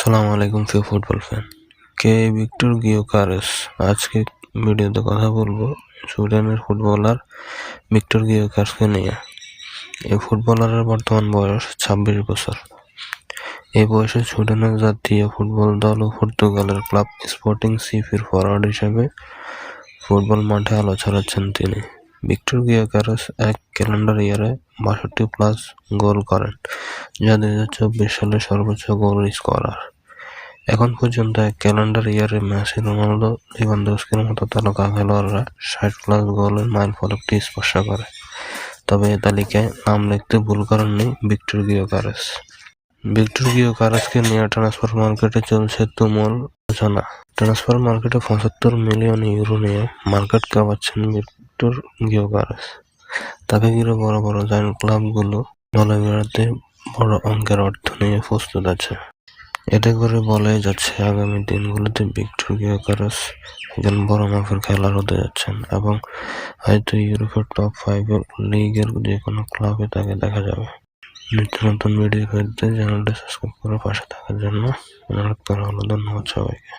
আসসালামু আলাইকুম প্রিয় ফুটবল ফ্যান। কে ভিক্টর গিয়োকারেস। আজকে ভিডিওতে কথা বলবো সুইডেনের ফুটবলার ভিক্টর গিয়োকারেসকে নিয়ে। এই ফুটবলারের বর্তমান বয়স 26 বছর। এই বয়সে সুইডেনের জাতীয় ফুটবল দল ও পর্তুগালের ক্লাব স্পোর্টিং সিপির ফরওয়ার্ড হিসেবে ফুটবল মাঠে আলো ছড়াচ্ছেন তিনি। ভিক্টর গিয়োকারেস এক ক্যালেন্ডার ইয়ারে 62+ গোল করেন, যা 2024 সালে সর্বোচ্চ গোল স্কোরার। এখন পর্যন্ত এক ক্যালেন্ডার ইয়ারে মেসি, রোনালদো, লেভানডস্কির মতো তারকা খেলোয়াড়রা 60+ গোলের মাইলফলকটি স্পর্শ করে। তবে এ তালিকায় নাম লিখতে ভুল করেননি ভিক্টর গিয়োকারেস। ভিক্টর গিয়োকারেসকে নিয়ে ট্রান্সফার মার্কেটে চলছে তুমুল আলোচনা। ট্রান্সফার মার্কেটে 75 মিলিয়ন ইউরো নিয়ে মার্কেট কাঁপাচ্ছেন ভিক্টর গিয়োকারেস। তাকে ঘিরে বড় বড় জায়ান্ট ক্লাবগুলো দলে বেড়াতে বড় অঙ্কের অর্থ নিয়ে প্রস্তুত আছে। এতে করে বলাই যাচ্ছে আগামী দিনগুলোতে ভিক্টর গিয়োকারেস একজন বড় মাপের খেলোয়াড় হতে যাচ্ছেন এবং হয়তো ইউরোপের টপ 5 লিগের যে কোনো ক্লাবে তাকে দেখা যাবে। নিত্য নতুন ভিডিও পেতে চ্যানেলটি সাবস্ক্রাইব করে পাশে থাকার জন্য অনুরোধ করা হলো। ধন্যবাদ সবাইকে।